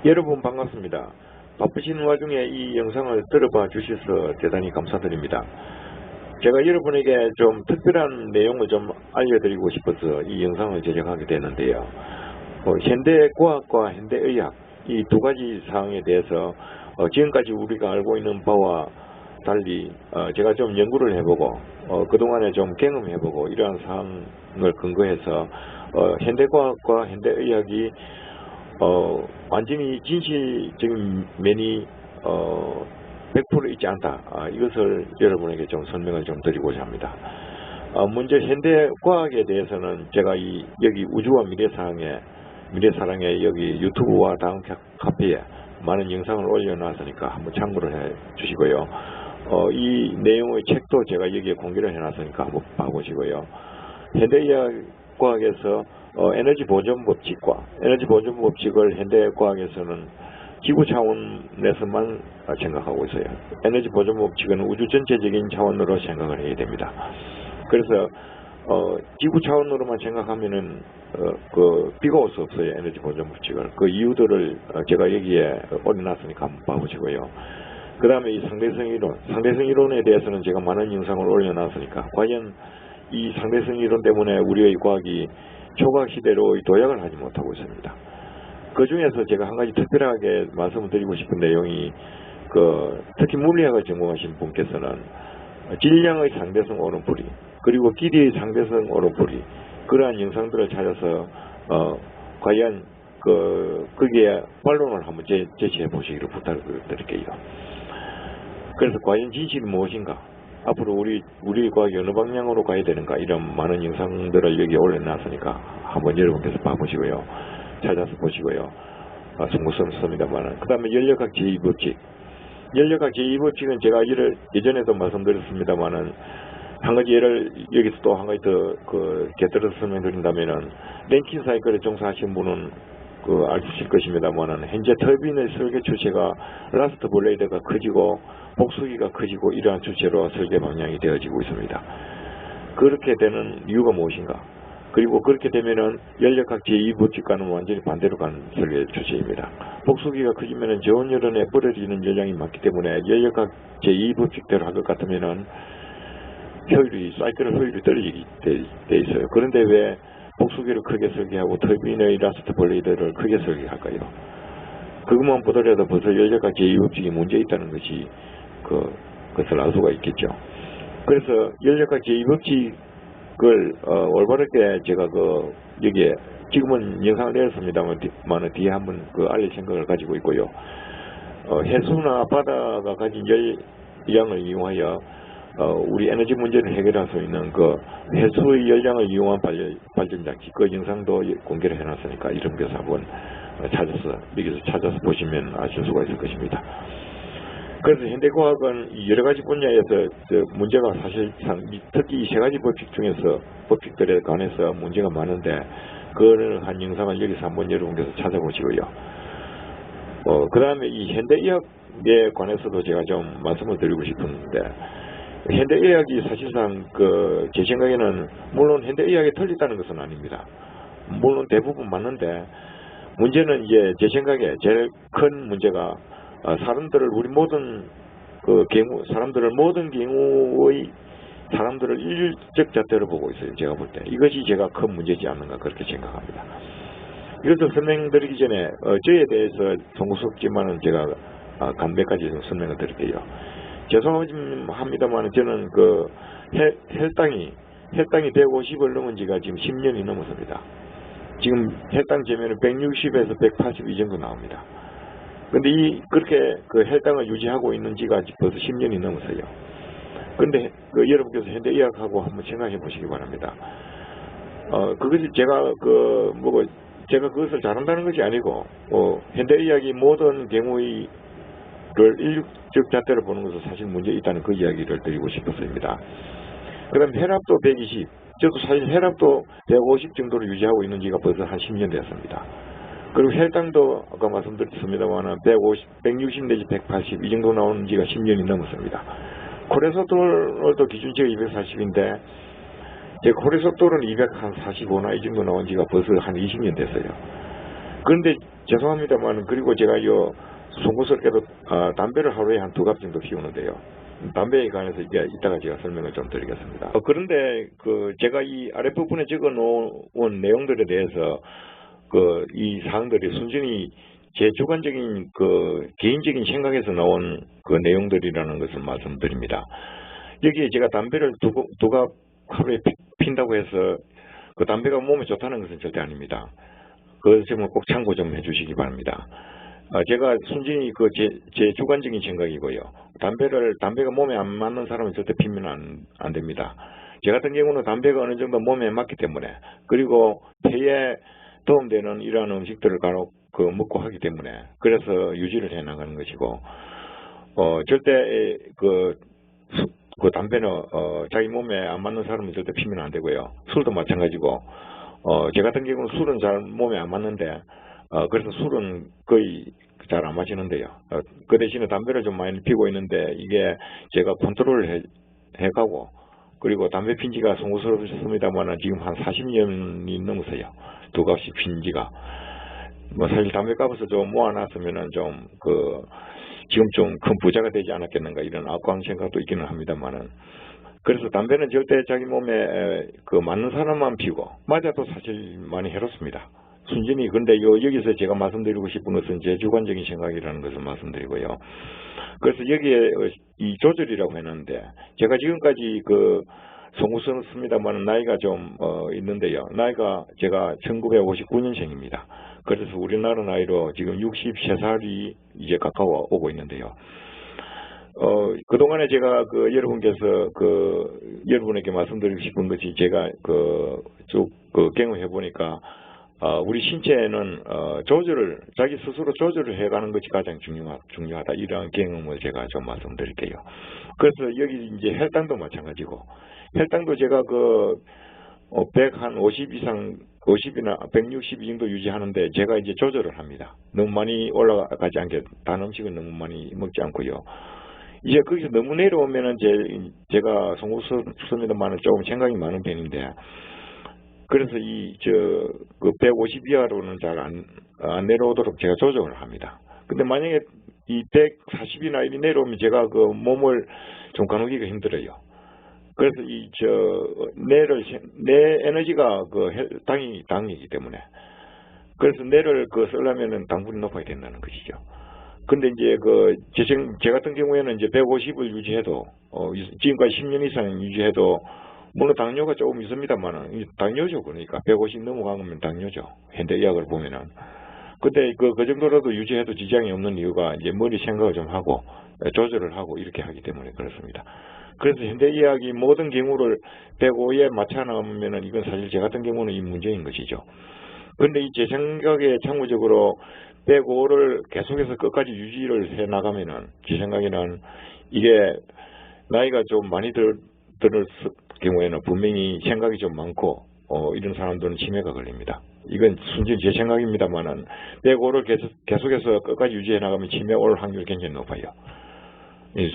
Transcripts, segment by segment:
여러분 반갑습니다. 바쁘신 와중에 이 영상을 들어봐 주셔서 대단히 감사드립니다. 제가 여러분에게 좀 특별한 내용을 좀 알려드리고 싶어서 이 영상을 제작하게 되는데요. 현대과학과 현대의학 이 두 가지 사항에 대해서 지금까지 우리가 알고 있는 바와 달리 제가 좀 연구를 해보고 그동안에 좀 경험해보고 이러한 사항을 근거해서 현대과학과 현대의학이 완전히 진실적인 면이 100% 있지 않다. 이것을 여러분에게 좀 설명을 좀 드리고자 합니다. 먼저 현대과학에 대해서는 제가 여기 우주와 미래사랑의 여기 유튜브와 다음 카페에 많은 영상을 올려놨으니까 한번 참고를 해 주시고요. 이 내용의 책도 제가 여기에 공개를 해놨으니까 한번 봐보시고요. 현대의학과학에서 에너지 보존 법칙과 에너지 보존 법칙을 현대과학에서는 지구 차원에서만 생각하고 있어요. 에너지 보존 법칙은 우주 전체적인 차원으로 생각을 해야 됩니다. 그래서 지구 차원으로만 생각하면은 비가 올 수 없어요. 에너지 보존 법칙을. 그 이유들을 제가 여기에 올려놨으니까 한번 봐보시고요. 그 다음에 이 상대성 이론에 대해서는 제가 많은 영상을 올려놨으니까 과연 이 상대성 이론 때문에 우리의 과학이 초과학 시대로 도약을 하지 못하고 있습니다. 그 중에서 제가 한 가지 특별하게 말씀을 드리고 싶은 내용이 특히 물리학을 전공하신 분께서는 질량의 상대성 오름풀이 그리고 길이의 상대성 오름풀이 그러한 영상들을 찾아서 과연 거기에 반론을 한번 제시해 보시기를 부탁을 드릴게요. 그래서 과연 진실이 무엇인가? 앞으로 우리 과학이 어느 방향으로 가야 되는가? 이런 많은 영상들을 여기 올려놨으니까 한번 여러분께서 봐보시고요. 찾아서 보시고요. 송구스럽습니다만. 그 다음에 연력학 제2법칙. 연력학 제2법칙은 제가 예전에도 말씀드렸습니다만은 한 가지 예를 여기서 또 한 가지 더 곁들여서 설명드린다면은 랭킨 사이클에 종사하신 분은 아실 것입니다만은 현재 터빈의 설계 추체가 라스트 블레이드가 커지고 복수기가 커지고 이러한 추체로 설계 방향이 되어지고 있습니다. 그렇게 되는 이유가 무엇인가? 그리고 그렇게 되면은 연력학 제2법칙과는 완전히 반대로 가는 설계 추체입니다. 복수기가 커지면은 저온열원에 버려지는 열량이 많기 때문에 연력학 제2법칙대로 할 것 같으면은 사이클의 효율이 떨어지게 돼 있어요. 그런데 왜 복수기를 크게 설계하고 터빈의 라스트 블레이드를 크게 설계할까요? 그것만 보더라도 벌써 연력학 제2법칙이 문제 있다는 것이 그것을 알 수가 있겠죠. 그래서 연력학 제2법칙을 올바르게 제가 여기에 지금은 영상을 내렸습니다만 뒤에 한번 알릴 생각을 가지고 있고요. 해수나 바다가 가진 열량을 이용하여 우리 에너지 문제를 해결할 수 있는 해수의 열량을 이용한 발전장치 그 영상도 공개를 해놨으니까 이름께서 한번 여기서 찾아서 보시면 아실 수가 있을 것입니다. 그래서 현대과학은 여러 가지 분야에서 문제가 사실상 특히 이 세 가지 법칙 중에서 법칙들에 관해서 문제가 많은데 그걸 한 영상을 여기서 한번 여러분께서 찾아보시고요. 그 다음에 이 현대의학에 관해서도 제가 좀 말씀을 드리고 싶은데 현대의학이 사실상 제 생각에는 물론 현대의학이 틀리다는 것은 아닙니다. 물론 대부분 맞는데 문제는 이제 제 생각에 제일 큰 문제가 우리 모든 모든 경우의 사람들을 일률적 잣대로 보고 있어요. 제가 볼 때 이것이 제가 큰 문제지 않는가 그렇게 생각합니다. 이것을 설명드리기 전에 저에 대해서 송구스럽지만은 제가 간략하게 좀 설명을 드릴게요. 죄송합니다만 저는 혈당이 150을 넘은 지가 지금 10년이 넘었습니다. 지금 혈당 재면은 160에서 180 이 정도 나옵니다. 근데 그렇게 혈당을 유지하고 있는 지가 벌써 10년이 넘었어요. 근데 여러분께서 현대의학하고 한번 생각해 보시기 바랍니다. 그것이 제가 그것을 잘한다는 것이 아니고 현대의학이 모든 경우의 일률적 잣대로 보는 것은 사실 문제 있다는 그 이야기를 드리고 싶었습니다. 그 다음에 혈압도 120, 저도 사실 혈압도 150 정도로 유지하고 있는 지가 벌써 한 10년 됐습니다. 그리고 혈당도 아까 말씀드렸습니다만 160 내지 180 이 정도 나오는 지가 10년이 넘었습니다. 콜레스테롤도 기준치가 240인데 제 콜레스테롤은 245나 이 정도 나온 지가 벌써 한 20년 됐어요. 그런데 죄송합니다만 그리고 제가 송구스럽게도 담배를 하루에 한 2갑 정도 피우는데요. 담배에 관해서 이제 이따가 제가 설명을 좀 드리겠습니다. 그런데 제가 이 아랫부분에 적어 놓은 내용들에 대해서 이 사항들이 순전히 제 주관적인 개인적인 생각에서 나온 내용들이라는 것을 말씀드립니다. 여기에 제가 담배를 2갑 하루에 핀다고 해서 담배가 몸에 좋다는 것은 절대 아닙니다. 그 점을 꼭 참고 좀 해주시기 바랍니다. 제가 순전히 제 주관적인 생각이고요. 담배가 몸에 안 맞는 사람은 절대 피면 안 됩니다. 제 같은 경우는 담배가 어느 정도 몸에 맞기 때문에, 그리고 폐에 도움되는 이러한 음식들을 간혹 먹고 하기 때문에, 그래서 유지를 해 나가는 것이고, 절대 담배는 자기 몸에 안 맞는 사람은 절대 피면 안 되고요. 술도 마찬가지고, 제 같은 경우는 술은 잘 몸에 안 맞는데, 그래서 술은 거의 잘 안 마시는데요. 그 대신에 담배를 좀 많이 피고 있는데, 이게 제가 컨트롤을 해가고, 그리고 담배 핀 지가 송구스럽습니다만 지금 한 40년이 넘었어요. 2갑씩 핀 지가. 사실 담배값에서 좀 모아놨으면은 지금 좀 큰 부자가 되지 않았겠는가 이런 악한 생각도 있기는 합니다만은, 그래서 담배는 절대 자기 몸에 맞는 사람만 피우고, 맞아도 사실 많이 해롭습니다. 순전히. 근데 여기서 제가 말씀드리고 싶은 것은 제 주관적인 생각이라는 것을 말씀드리고요. 그래서 여기에 이 조절이라고 했는데, 제가 지금까지 송구스럽습니다만 나이가 좀 있는데요. 나이가 제가 1959년생입니다. 그래서 우리나라 나이로 지금 63살이 이제 가까워 오고 있는데요. 그동안에 제가 여러분께서 여러분에게 말씀드리고 싶은 것이, 제가 쭉 경험해 보니까 우리 신체는 조절을, 자기 스스로 조절을 해가는 것이 가장 중요하다. 이러한 경험을 제가 좀 말씀드릴게요. 그래서 여기 이제 혈당도 마찬가지고, 혈당도 제가 150 이상, 50이나 160 이 정도 유지하는데, 제가 이제 조절을 합니다. 너무 많이 올라가지 않게, 단 음식은 너무 많이 먹지 않고요. 이제 거기서 너무 내려오면은 제가 송구스럽습니다만은 조금 생각이 많은 편인데, 그래서 150 이하로는 잘 안 내려오도록 제가 조정을 합니다. 근데 만약에 이 140이나 이리 내려오면 제가 몸을 좀 가누기가 힘들어요. 그래서 내 에너지가 당이기 때문에, 그래서 뇌를 쓰려면은 당분이 높아야 된다는 것이죠. 근데 이제 제 같은 경우에는 이제 150을 유지해도, 지금까지 10년 이상 유지해도, 물론 당뇨가 조금 있습니다만은, 당뇨죠. 그러니까 150 넘어가면 당뇨죠. 현대의학을 보면은. 근데 그 정도라도 유지해도 지장이 없는 이유가, 이제 머리 생각을 좀 하고 조절을 하고 이렇게 하기 때문에 그렇습니다. 그래서 현대의학이 모든 경우를 105에 맞춰 나오면은, 이건 사실 제 같은 경우는 이 문제인 것이죠. 근데 제 생각에 참고적으로 105를 계속해서 끝까지 유지를 해 나가면은, 제 생각에는 이게 나이가 좀 많이 들을 경우에는 분명히 생각이 좀 많고, 이런 사람들은 치매가 걸립니다. 이건 순전히 제 생각입니다만은, 105를 계속해서 끝까지 유지해 나가면 치매 올 확률이 굉장히 높아요.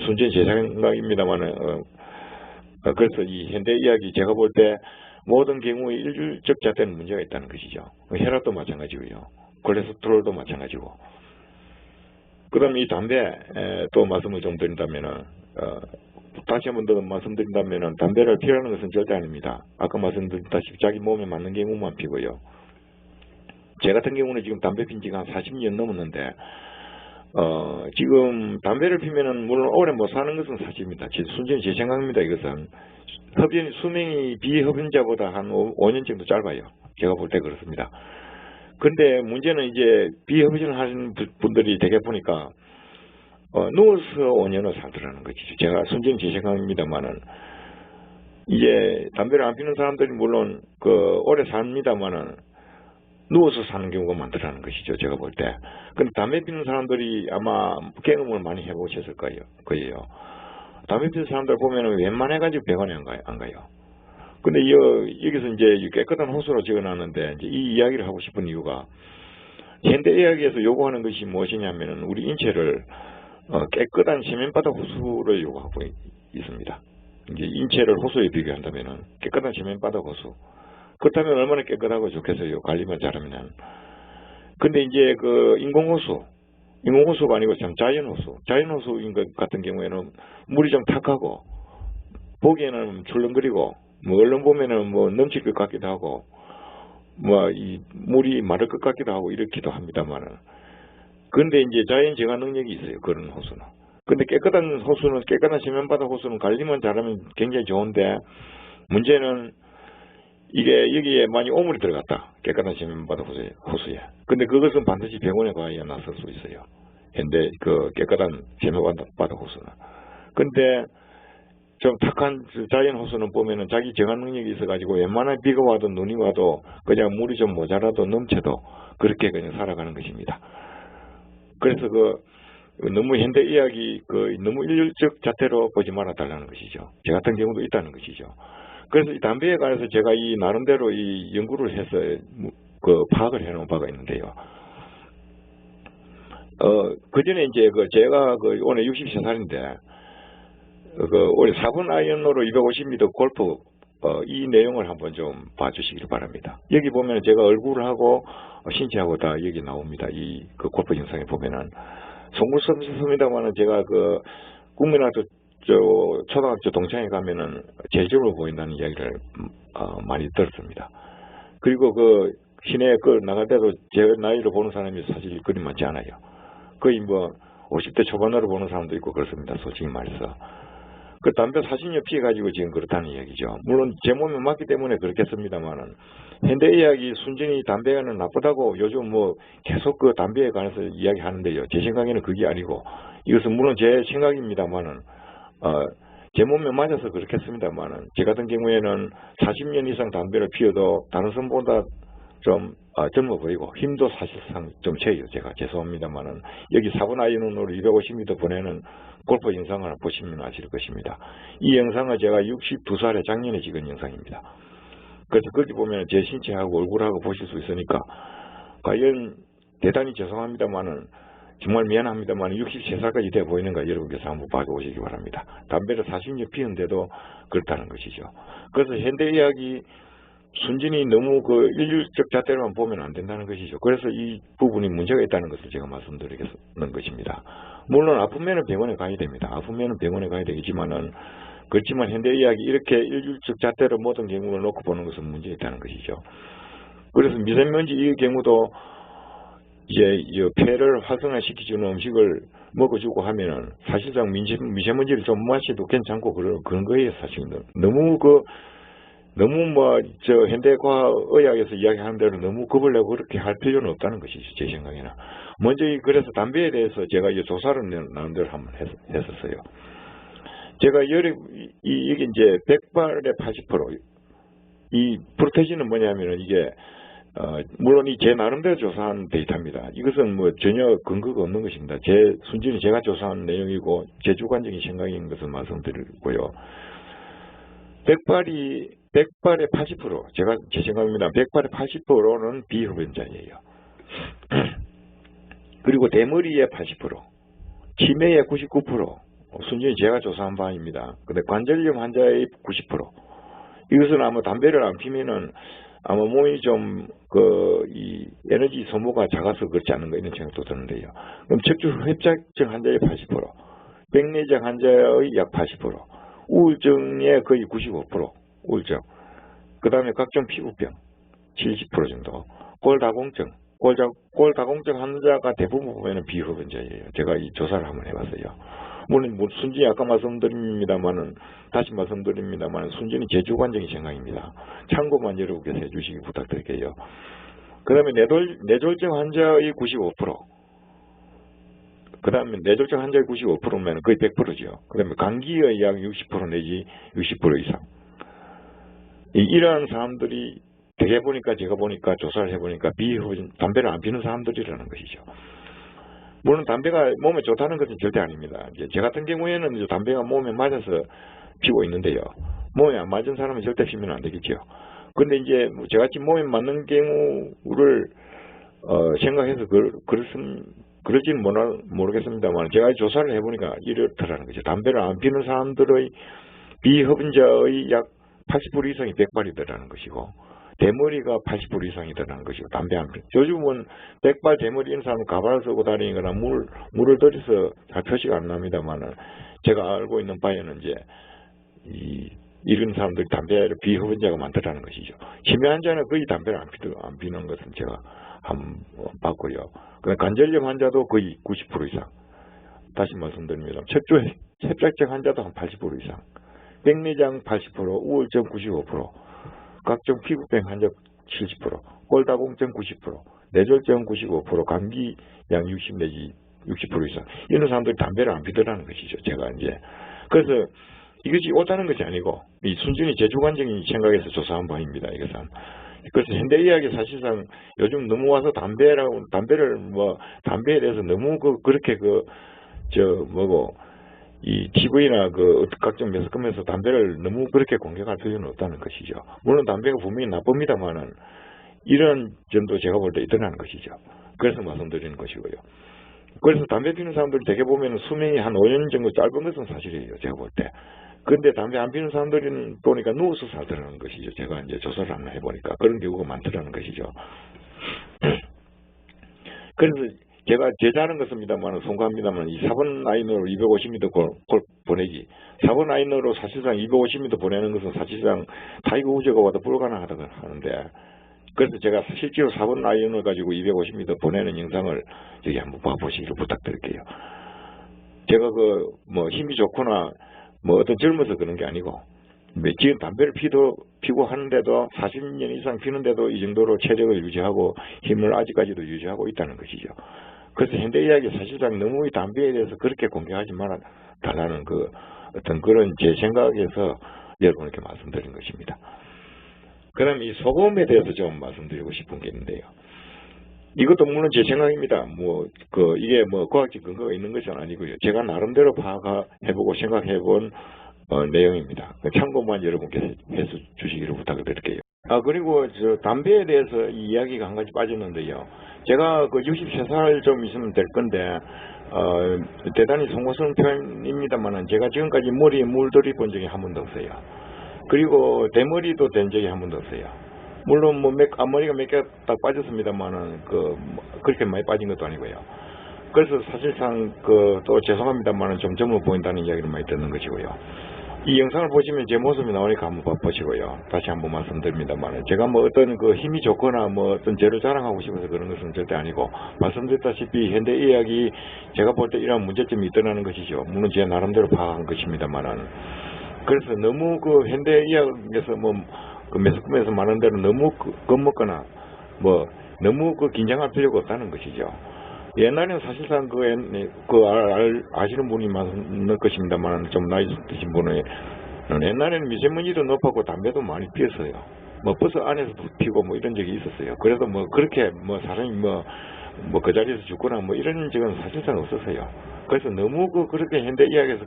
순전히 제 생각입니다만은, 그래서 이 현대 이야기 제가 볼 때 모든 경우에 일률적 잣대는 문제가 있다는 것이죠. 혈압도 마찬가지고요. 콜레스테롤도 마찬가지고. 그 다음에 이 담배, 또 말씀을 좀 드린다면은, 다시 한 번 더 말씀드린다면은, 담배를 피우라는 것은 절대 아닙니다. 아까 말씀드렸다시피 자기 몸에 맞는 경우만 피고요. 제 같은 경우는 지금 담배 핀 지가 한 40년 넘었는데, 지금 담배를 피면은 물론 오래 못 사는 것은 사실입니다. 순전히 제 생각입니다. 이것은 수명이 비흡연자보다 한 5년 정도 짧아요. 제가 볼 때 그렇습니다. 근데 문제는 이제 비흡연을 하시는 분들이 되게 보니까 누워서 5년을 살더라는 것이죠. 제가 순전히 제 생각입니다만은, 이제 담배를 안 피는 사람들이 물론 오래 삽니다만은 누워서 사는 경우가 많더라는 것이죠. 제가 볼 때. 근데 담배 피는 사람들이 아마 경험을 많이 해보셨을 거예요. 담배 피는 사람들 보면은 웬만해가지고 병원에 안 가요. 근데 여기서 이제 깨끗한 호수로 적어놨는데, 이제 이 이야기를 하고 싶은 이유가, 현대의학에서 요구하는 것이 무엇이냐면은, 우리 인체를 깨끗한 세면바닥 호수를 요구하고 있습니다. 이제 인체를 호수에 비교한다면은 깨끗한 세면바닥 호수. 그렇다면 얼마나 깨끗하고 좋겠어요. 관리만 잘하면. 근데 이제 그 인공호수가 아니고 참 자연호수인 것 같은 경우에는 물이 좀 탁하고 보기에는 출렁거리고 뭐 얼른 보면은 뭐 넘칠 것 같기도 하고 뭐 이 물이 마를 것 같기도 하고 이렇기도 합니다만은 그런데 이제 자연 정화 능력이 있어요. 그런 호수는. 근데 깨끗한 세면바다 호수는 관리만 잘하면 굉장히 좋은데 문제는 이게 여기에 많이 오물이 들어갔다. 깨끗한 세면바다 호수에. 근데 그것은 반드시 병원에 가야 나설 수 있어요. 현대 그 깨끗한 세면바다 호수는. 근데 좀 탁한 자연 호수는 보면은 자기 정화 능력이 있어가지고 웬만한 비가 와도 눈이 와도 그냥 물이 좀 모자라도 넘쳐도 그렇게 그냥 살아가는 것입니다. 그래서 너무 현대의학이 너무 일률적 자태로 보지 말아달라는 것이죠. 저 같은 경우도 있다는 것이죠. 그래서 이 담배에 관해서 제가 이 나름대로 이 연구를 해서 파악을 해놓은 바가 있는데요. 그 전에 이제 제가 올해 63살인데 올해 4분 아이언으로 250m 골프 이 내용을 한번 좀 봐주시길 바랍니다. 여기 보면 제가 얼굴하고 신체하고 다 여기 나옵니다. 그 골프 영상에 보면은 송구스럽습니다만은 제가 국민학교 초등학교 동창회 가면은 제주로 보인다는 이야기를 많이 들었습니다. 그리고 시내에 나갈 때도 제 나이로 보는 사람이 사실 그리 많지 않아요. 거의 뭐 50대 초반으로 보는 사람도 있고 그렇습니다. 솔직히 말해서. 담배 40년 피해가지고 지금 그렇다는 이야기죠. 물론 제 몸에 맞기 때문에 그렇겠습니다만은 현대의학이 순전히 담배가 나쁘다고 요즘 뭐 계속 담배에 관해서 이야기하는데요. 제 생각에는 그게 아니고 이것은 물론 제 생각입니다만은 제 몸에 맞아서 그렇겠습니다만은 제 같은 경우에는 40년 이상 담배를 피워도 다른 사람보다 좀 젊어 보이고 힘도 사실상 좀 채요. 제가 죄송합니다만은 여기 4분 아이언으로 250m 보내는 골프 영상을 보시면 아실 것입니다. 이 영상은 제가 62살에 작년에 찍은 영상입니다. 그래서 거기 보면 제 신체하고 얼굴하고 보실 수 있으니까 과연 대단히 죄송합니다만은 정말 미안합니다만 63살까지 돼 보이는가 여러분께서 한번 봐보시기 바랍니다. 담배를 40년 피우는데도 그렇다는 것이죠. 그래서 현대의학이 순전히 너무 일률적 잣대로만 보면 안 된다는 것이죠. 그래서 이 부분이 문제가 있다는 것을 제가 말씀드리겠는 것입니다. 물론 아프면은 병원에 가야 됩니다. 아프면은 병원에 가야 되겠지만은 그렇지만 현대의학이 이렇게 일률적 잣대로 모든 경우를 놓고 보는 것은 문제가 있다는 것이죠. 그래서 미세먼지 이 경우도 이제 폐를 활성화시키주는 음식을 먹어주고 하면은 사실상 미세먼지를 좀 마셔도 괜찮고 그런 거예요. 사실 너무 현대과학의학에서 이야기하는 대로 너무 겁을 내고 그렇게 할 필요는 없다는 것이죠. 제 생각에는. 먼저 그래서 담배에 대해서 제가 조사를 나름대로 한번 했었어요. 제가 이게 이제 100발에 80%. 이 프로테진은 뭐냐면은 이게, 물론 제 나름대로 조사한 데이터입니다. 이것은 뭐 전혀 근거가 없는 것입니다. 순전히 제가 조사한 내용이고, 제 주관적인 생각인 것을 말씀드리고요. 100발에 80%, 제 생각입니다. 100발에 80%는 비흡연자예요. 그리고 대머리에 80%, 치매에 99%, 순전히 제가 조사한 바입니다. 근데 관절염 환자의 90%. 이것은 아마 담배를 안 피면은 아마 몸이 좀 이 에너지 소모가 작아서 그렇지 않은가 이런 생각도 드는데요. 그럼 척추 협착증 환자의 80%, 백내장 환자의 약 80%, 우울증의 거의 95%, 우울증. 그 다음에 각종 피부병 70% 정도, 골다공증 환자가 대부분 보면은 비흡연자예요. 제가 이 조사를 한번 해봤어요. 물론 순전히 아까 다시 말씀드립니다만 순전히 제 주관적인 생각입니다. 참고만 여러분께서 해주시기 부탁드릴게요. 그 다음에 뇌졸중 환자의 95%, 그 다음에 뇌졸중 환자의 95%면 거의 100%죠. 그 다음에 감기의 약 60% 내지 60% 이상. 이러한 사람들이 제가 보니까 조사를 해보니까 담배를 안 피는 사람들이라는 것이죠. 물론 담배가 몸에 좋다는 것은 절대 아닙니다. 제 같은 경우에는 담배가 몸에 맞아서 피고 있는데요. 몸에 안 맞은 사람은 절대 피면 안 되겠죠. 근데 이제 저같이 몸에 맞는 경우를 생각해서 그럴지는 모르겠습니다만 제가 조사를 해보니까 이렇더라는 거죠. 담배를 안 피는 사람들의 비흡연자의 약 80% 이상이 100발이더라는 것이고 대머리가 80% 이상이 되는 것이고 담배 한 피. 요즘은 백발 대머리 있는 사람은 가발을 쓰고 다니거나 물을 들여서 잘 표시가 안 납니다만은 제가 알고 있는 바에는 이제 이런 사람들이 담배를 비흡연자가 많다는 것이죠. 치매 환자는 거의 담배를 안 피는 것은 제가 한번 봤고요. 관절염 환자도 거의 90% 이상. 다시 말씀드립니다. 척추협착증 환자도 한 80% 이상. 백내장 80%, 우울증 95%, 각종 피부병 환자 70%, 골다공증 90%, 뇌졸중 95%, 감기 약 60 내지 60% 이상. 이런 사람들이 담배를 안 피더라는 것이죠. 제가 이제. 그래서 이것이 옳다는 것이 아니고, 이 순전히 제 주관적인 생각에서 조사한 바입니다. 이것은. 그래서 현대의학이 사실상 요즘 너무 와서 담배에 대해서 너무 그렇게 이 TV나 각종 매스컴에서 담배를 너무 그렇게 공격할 필요는 없다는 것이죠. 물론 담배가 분명히 나쁩니다만은 이런 점도 제가 볼 때 있다는 것이죠. 그래서 말씀드리는 것이고요. 그래서 담배 피우는 사람들 대개 보면 수명이 한 5년 정도 짧은 것은 사실이에요. 제가 볼 때. 근데 담배 안 피우는 사람들은 보니까 누워서 살더라는 것이죠. 제가 이제 조사를 한번 해보니까 그런 경우가 많더라는 것이죠. 그래서 제가 제자는 것입니다만 송구합니다만 이 4번 라인으로 250m 골 보내기 4번 라인으로 사실상 250m 보내는 것은 사실상 타이거 우즈가 와도 불가능하다고 하는데 그래서 제가 실제로 4번 라인을 가지고 250m 보내는 영상을 여기 한번 봐보시기를 부탁드릴게요. 제가 힘이 좋거나 어떤 젊어서 그런 게 아니고 지금 담배를 피고 하는데도 40년 이상 피는데도 이 정도로 체력을 유지하고 힘을 아직까지도 유지하고 있다는 것이죠. 그래서 현대의학이 사실상 너무 이 담배에 대해서 그렇게 공격하지 말아 달라는 어떤 그런 제 생각에서 여러분께 말씀드린 것입니다. 그럼 이 소금에 대해서 좀 말씀드리고 싶은 게 있는데요. 이것도 물론 제 생각입니다. 이게 과학적 근거가 있는 것은 아니고요. 제가 나름대로 파악해보고 생각해본 내용입니다. 참고만 여러분께 해서 주시기를 부탁을 드릴게요. 그리고 담배에 대해서 이 이야기가 한 가지 빠졌는데요. 제가 63살 좀 있으면 될 건데, 대단히 송구스러운 편입니다만은 제가 지금까지 머리에 물들이 본 적이 한 번도 없어요. 그리고 대머리도 된 적이 한 번도 없어요. 물론 앞머리가 몇 개 딱 빠졌습니다만은 그렇게 많이 빠진 것도 아니고요. 그래서 사실상 또 죄송합니다만은 좀 젊어 보인다는 이야기를 많이 듣는 것이고요. 이 영상을 보시면 제 모습이 나오니까 한번 보시고요. 다시 한번 말씀드립니다만 제가 어떤 힘이 좋거나 어떤 죄를 자랑하고 싶어서 그런 것은 절대 아니고 말씀드렸다시피 현대의학이 제가 볼 때 이러한 문제점이 있다는 것이죠. 물론 제 나름대로 파악한 것입니다만은 그래서 너무 현대의학에서 매스컴에서 말하는 대로 너무 겁먹거나 너무 긴장할 필요가 없다는 것이죠. 옛날에는 사실상 아시는 분이 많을 것입니다만 좀 나이 드신 분은 옛날에는 미세먼지도 높았고 담배도 많이 피웠어요. 버스 안에서도 피고 이런 적이 있었어요. 그래도 그렇게 사람이 그 자리에서 죽거나 이런 적은 사실상 없었어요. 그래서 너무 그렇게 현대의학에서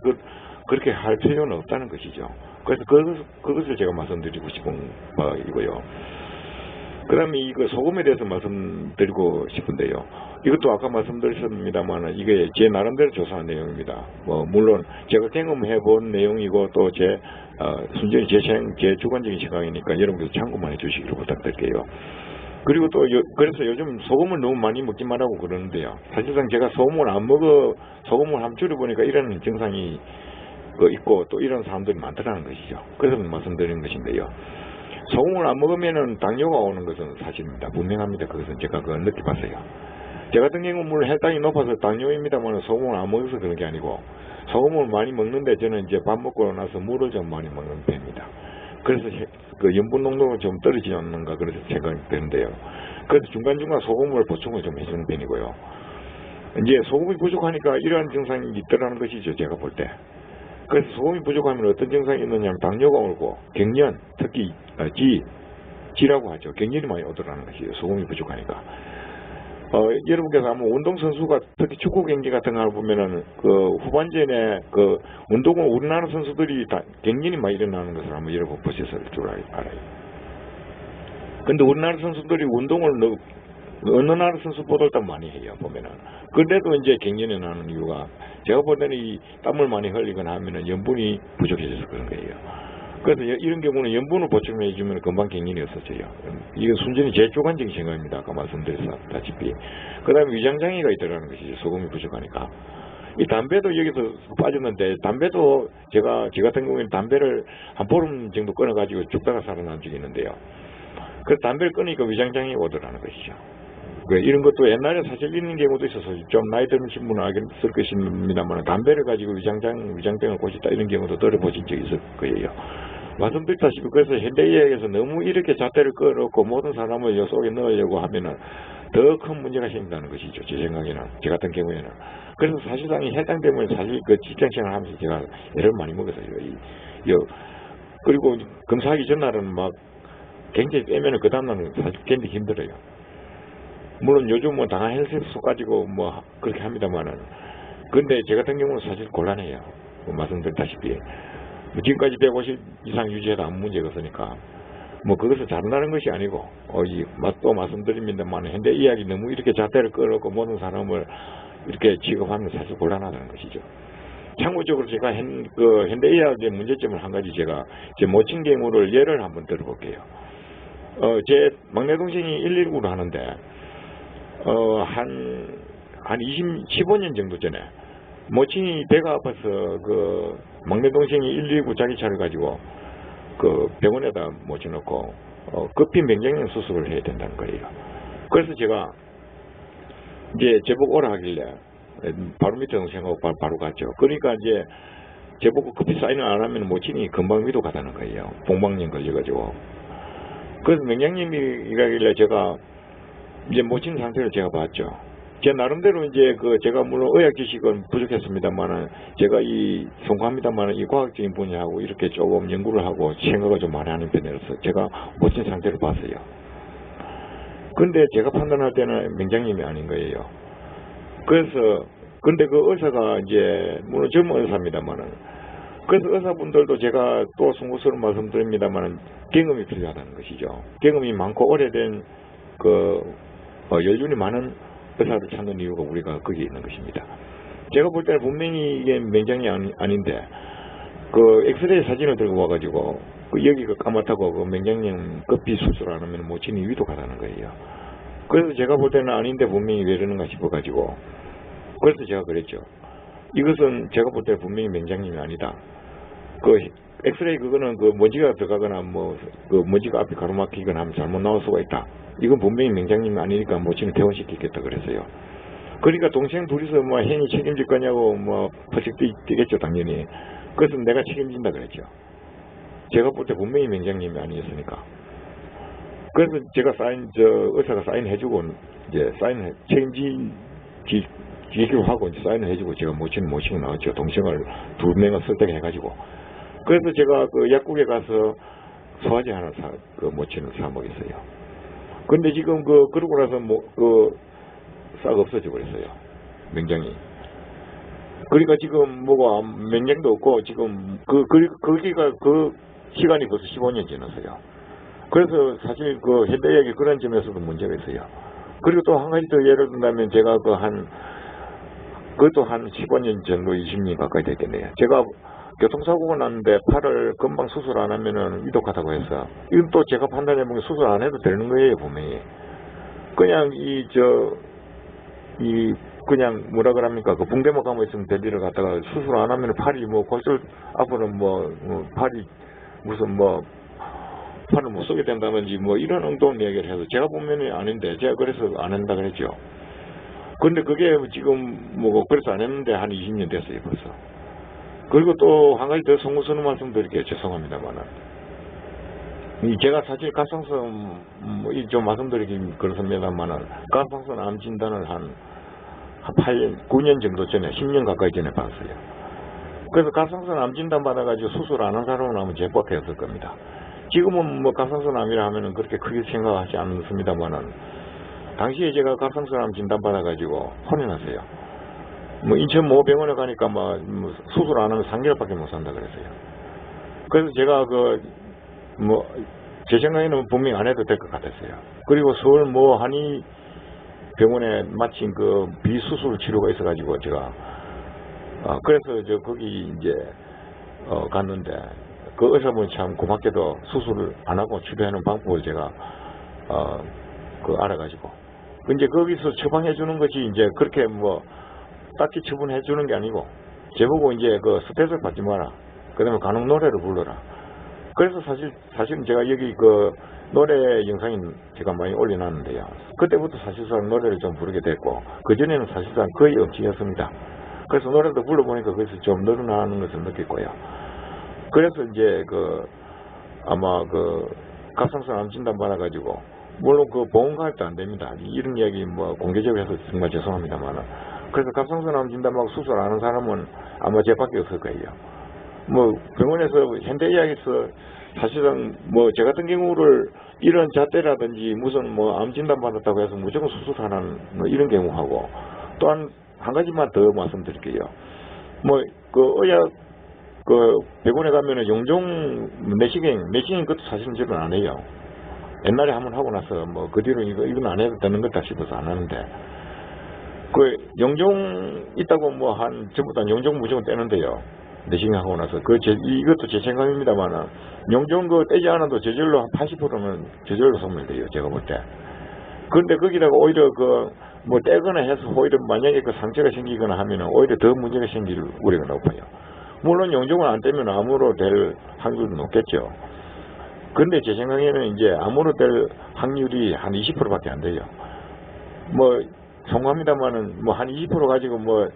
그렇게 할 필요는 없다는 것이죠. 그래서 그것을 제가 말씀드리고 싶은 바이고요. 그 다음에 소금에 대해서 말씀드리고 싶은데요. 이것도 아까 말씀드렸습니다만 이게 제 나름대로 조사한 내용입니다. 물론 제가 경험해 본 내용이고 또 순전히 제 주관적인 생각이니까 여러분께서 참고만 해주시기를 부탁드릴게요. 그리고 또 그래서 요즘 소금을 너무 많이 먹지 말라고 그러는데요. 사실상 제가 소금을 한번 줄여보니까 이런 증상이 있고 또 이런 사람들이 많다는 것이죠. 그래서 말씀드리는 것인데요. 소금을 안 먹으면 당뇨가 오는 것은 사실입니다. 분명합니다. 그것은 제가 느껴봤어요. 제 같은 경우는 물론 혈당이 높아서 당뇨입니다만 소금을 안 먹어서 그런 게 아니고 소금을 많이 먹는데 저는 이제 밥 먹고 나서 물을 좀 많이 먹는 편입니다. 그래서 염분 농도가 좀 떨어지지 않는가 그렇게 생각이 되는데요. 그래서 중간중간 소금을 보충을 좀 해주는 편이고요. 이제 소금이 부족하니까 이러한 증상이 있더라는 것이죠. 제가 볼 때. 그래서 소금이 부족하면 어떤 증상이 있느냐면 당뇨가 오고 갱년, 특히 지라고 하죠. 갱년이 많이 오더라는 것이에요. 소금이 부족하니까. 여러분께서 아마 운동선수가 특히 축구 경기 같은 걸 보면은 후반전에 운동을 우리나라 선수들이 다 갱년이 많이 일어나는 것을 한번 여러분 보셨을 줄 알아요. 근데 우리나라 선수들이 운동을 어느 나라 선수보다 더 많이 해요, 보면은. 그런데도 이제 갱년이 나는 이유가 제가 볼 때는 이 땀을 많이 흘리거나 하면은 염분이 부족해져서 그런 거예요. 그래서 이런 경우는 염분을 보충해 주면 금방 갱년이 없어져요. 이건 순전히 제 주관적인 생각입니다. 아까 말씀드렸다시피. 그 다음에 위장장애가 있더라는 것이죠. 소금이 부족하니까. 이 담배도 여기서 빠졌는데, 담배도 저 같은 경우에는 담배를 한 보름 정도 끊어가지고 죽다가 살아난 적이 있는데요. 그래서 담배를 끊으니까 위장장애가 오더라는 것이죠. 이런 것도 옛날에 사실 있는 경우도 있어서 좀 나이 드신 분은 알겠을 것입니다만, 담배를 가지고 위장병을 고쳤다 이런 경우도 들어보신 적이 있을 거예요. 말씀드렸다시피 그래서 현대의학에서 너무 이렇게 잣대를 끌어놓고 모든 사람을 요 속에 넣으려고 하면은 더 큰 문제가 생긴다는 것이죠. 제 생각에는, 제 같은 경우에는. 그래서 사실상 이 혈당 때문에 사실 그 직장생활 하면서 제가 애를 많이 먹었어요. 그리고 검사하기 전날은 막 굉장히 빼면은 그 다음날은 사실 견디기 힘들어요. 물론 요즘 뭐 당한 헬스소 가지고 뭐 그렇게 합니다만은, 근데 제 같은 경우는 사실 곤란해요. 말씀드렸다시피 지금까지 150 이상 유지해도 아무 문제가 없으니까 뭐 그것을 잘한다는 것이 아니고, 또 말씀드립니다만 현대 의학이 너무 이렇게 잣대를 끌어놓고 모든 사람을 이렇게 취급하면 사실 곤란하다는 것이죠. 참고적으로 제가 현대 의학의 문제점을 한 가지 제가 제 모친 경우를 예를 한번 들어볼게요. 제 막내 동생이 119를 하는데 한 15년 정도 전에 모친이 배가 아파서 그 막내 동생이 119 자기 차를 가지고 그 병원에다 모셔놓고 급히 맹장염 수술을 해야 된다는 거예요. 그래서 제가 이제 제보고 오라 하길래 바로 밑에 동생하고 바로 갔죠. 그러니까 이제 제보고 급히 사인을 안 하면 모친이 금방 위도 가다는 거예요. 봉방염 걸려가지고. 그래서 맹장염이 가길래 제가 이제 모친 상태를 제가 봤죠. 제 나름대로 이제 제가 물론 의학 지식은 부족했습니다만은, 제가 송구합니다만은 이 과학적인 분야하고 이렇게 조금 연구를 하고 생각을 좀 많이 하는 편이라서 제가 모친 상태를 봤어요. 근데 제가 판단할 때는 맹장염이 아닌 거예요. 그래서 근데 그 의사가 이제 물론 젊은 의사입니다만은, 그래서 의사분들도 제가 또 송구스러운 말씀드립니다만은 경험이 필요하다는 것이죠. 경험이 많고 오래된 연륜이 많은 의사를 찾는 이유가 우리가 거기에 있는 것입니다. 제가 볼 때는 분명히 이게 맹장이 아닌데 엑스레이 사진을 들고 와가지고 여기가 까맣다고 맹장염 급히 수술 안 하면 모친이 위도 가다는 거예요. 그래서 제가 볼 때는 아닌데 분명히 왜 이러는가 싶어가지고, 그래서 제가 그랬죠. 이것은 제가 볼 때는 분명히 맹장염이 아니다. 엑스레이 그거는 먼지가 들어가거나 먼지가 앞에 가로막히거나 하면 잘못 나올 수가 있다. 이건 분명히 맹장염이 아니니까 모친을 퇴원시키겠다 그랬어요. 그러니까 동생 둘이서 hen이 책임질 거냐고 퍼뜩 뛰겠죠, 당연히. 그래서 내가 책임진다 그랬죠. 제가 볼 때 분명히 맹장염이 아니었으니까. 그래서 제가 의사가 사인해주고 이제 책임지기로 하고 이제 사인을 해주고 제가 모친을 모시고 나왔죠. 동생을 2명을 설득해가지고. 그래서 제가 약국에 가서 소화제 하나 모친을 사 먹였어요. 근데 지금 그러고 나서 싹 없어져 버렸어요. 맹장이. 그러니까 지금 맹장도 없고 지금 거기가 시간이 벌써 15년 지났어요. 그래서 사실 현대의학이 그런 점에서도 문제가 있어요. 그리고 또 한 가지 더 예를 든다면 제가 그것도 한 15년 정도 20년 가까이 됐겠네요. 제가 교통사고가 났는데 팔을 금방 수술 안 하면은 위독하다고 해서, 이건 또 제가 판단해보면 수술 안 해도 되는 거예요, 분명히. 그냥 그냥 뭐라 그럽니까? 붕대만 감아 있으면 될 일을 갖다가 수술 안 하면 팔이 골절 앞으로는 팔이 무슨 팔을 못 쓰게 된다든지 이런 엉뚱한 얘기를 해서 제가 보면은 아닌데, 제가 그래서 안 한다 그랬죠. 근데 그게 지금 그래서 안 했는데 한 20년 됐어요, 벌써. 그리고 또 한 가지 더 송구스러운 말씀 드릴게요. 죄송합니다만은. 제가 사실 갑상선, 좀 말씀드리긴 그렇습니다만은, 갑상선 암 진단을 한 9년 정도 전에, 10년 가까이 전에 받았어요. 그래서 갑상선 암 진단 받아가지고 수술 안 한 사람은 아마 제법했을 겁니다. 지금은 갑상선 암이라 하면은 그렇게 크게 생각하지 않습니다만은, 당시에 제가 갑상선 암 진단 받아가지고 혼이 났어요. 인천 모 병원에 가니까 수술 안 하면 3개월밖에 못 산다 그랬어요. 그래서 제가 제 생각에는 분명히 안 해도 될 것 같았어요. 그리고 서울 한의 병원에 마침 비수술 치료가 있어가지고 제가 그래서 거기 이제 갔는데 그 의사분 참 고맙게도 수술을 안 하고 치료하는 방법을 제가 알아가지고 이제 거기서 처방해 주는 것이 이제 그렇게 뭐 딱히 처분해 주는 게 아니고 제보고 이제 그 스트레스 받지 마라. 그다음에 간혹 노래를 불러라. 그래서 사실은 제가 여기 그 노래 영상이 제가 많이 올려놨는데요. 그때부터 사실상 노래를 좀 부르게 됐고 그전에는 사실상 거의 없지였습니다. 그래서 노래도 불러보니까 거기서 좀 늘어나는 것을 느꼈고요. 그래서 이제 아마 갑상선 암 진단 받아가지고 물론 보험 가입도 안 됩니다. 이런 이야기 뭐 공개적으로 해서 정말 죄송합니다만 그래서 갑상선 암 진단 받고 수술 안 하는 사람은 아마 제밖에 없을 거예요. 뭐 병원에서 현대의학에서 사실상 뭐 제 같은 경우를 이런 잣대라든지 무슨 뭐 암 진단 받았다고 해서 무조건 수술하는 뭐 이런 경우하고 또한 한 가지만 더 말씀드릴게요. 뭐 의학 병원에 가면은 용종 내시경 그것도 사실은 저는 안 해요. 옛날에 한번 하고 나서 뭐 그 뒤로 이건 안 해도 되는 것다 싶어서 안 하는데 용종 있다고 뭐 전부 다 용종 무조건 떼는데요. 내시경 하고 나서 이것도 제 생각입니다만은 용종 떼지 않아도 저절로 한 80%는 저절로 소멸돼요. 제가 볼 때. 그런데 거기다가 오히려 뭐 떼거나 해서 오히려 만약에 상처가 생기거나 하면은 오히려 더 문제가 생길 우려가 높아요. 물론 용종을 안 떼면 암으로 될 확률이 높겠죠. 근데 제 생각에는 이제 암으로 될 확률이 한 20%밖에 안 돼요. 뭐 송합니다만은 뭐 한 20% 가지고 뭐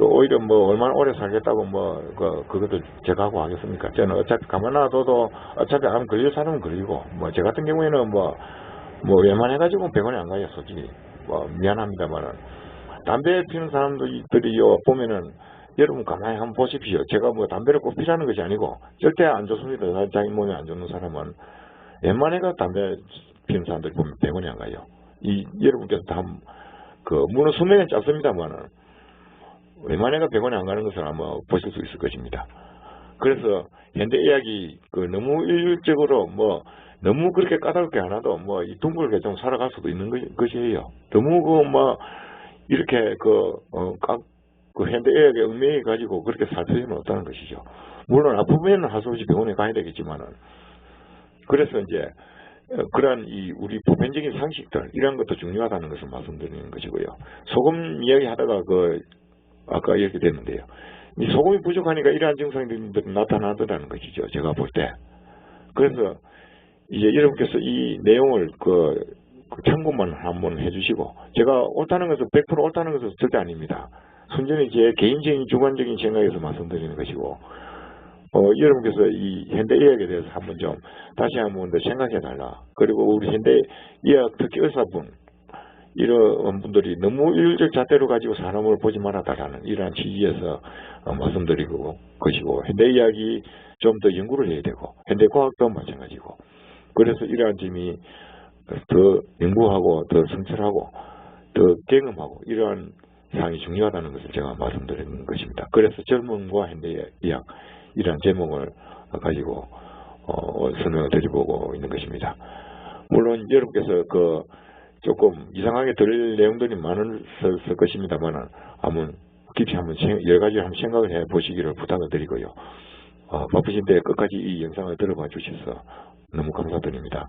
오히려 뭐 얼마나 오래 살겠다고 뭐 그것도 제가 하고 하겠습니까? 저는 어차피 가만 놔둬도 어차피 암 걸릴 사람은 걸리고 뭐 제 같은 경우에는 뭐 웬만해가지고 병원에 안 가요. 솔직히 뭐 미안합니다만은 담배 피우는 사람들이요 보면은 여러분 가만히 한번 보십시오. 제가 뭐 담배를 꼭 피라는 것이 아니고 절대 안 좋습니다. 자기 몸에 안 좋은 사람은 웬만해가 담배 피우는 사람들이 보면 병원에 안 가요. 여러분께서 다 물론 수명은 짧습니다만은 웬만해가 병원에 안 가는 것을 아마 보실 수 있을 것입니다. 그래서 현대의학이 너무 일률적으로 뭐 너무 그렇게 까다롭게 안 하도 뭐 이 둥글게 좀 살아갈 수도 있는 것이에요. 너무 이렇게 현대의학에 얽매여 가지고 그렇게 살 필요는 없다는 것이죠. 물론 아프면 할 수 없이 병원에 가야 되겠지만은 그래서 이제 그러한 우리 보편적인 상식들 이런 것도 중요하다는 것을 말씀드리는 것이고요. 소금 이야기 하다가 아까 이렇게 됐는데요. 이 소금이 부족하니까 이러한 증상들이 나타나더라는 것이죠. 제가 볼 때. 그래서 이제 여러분께서 이 내용을 참고만 한번 해주시고 제가 옳다는 것은 100% 옳다는 것은 절대 아닙니다. 순전히 제 개인적인 주관적인 생각에서 말씀드리는 것이고 여러분께서 이 현대의학에 대해서 한번 좀 다시 한번 더 생각해달라. 그리고 우리 현대의학 특히 의사분 이런 분들이 너무 일률적 잣대로 가지고 사람을 보지 말아달라는 이러한 취지에서 말씀드리고 것이고 현대의학이 좀 더 연구를 해야 되고 현대과학도 마찬가지고 그래서 이러한 점이 더 연구하고 더 성찰하고 더 경험하고 이러한 사항이 중요하다는 것을 제가 말씀드리는 것입니다. 그래서 젊음과 현대의학 이러한 제목을 가지고 설명을 드려보고 있는 것입니다. 물론 여러분께서 조금 이상하게 들릴 내용들이 많을 것입니다만 한번 깊이 한번 여러 가지를 한번 생각을 해 보시기를 부탁을 드리고요. 바쁘신데 끝까지 이 영상을 들어봐 주셔서 너무 감사드립니다.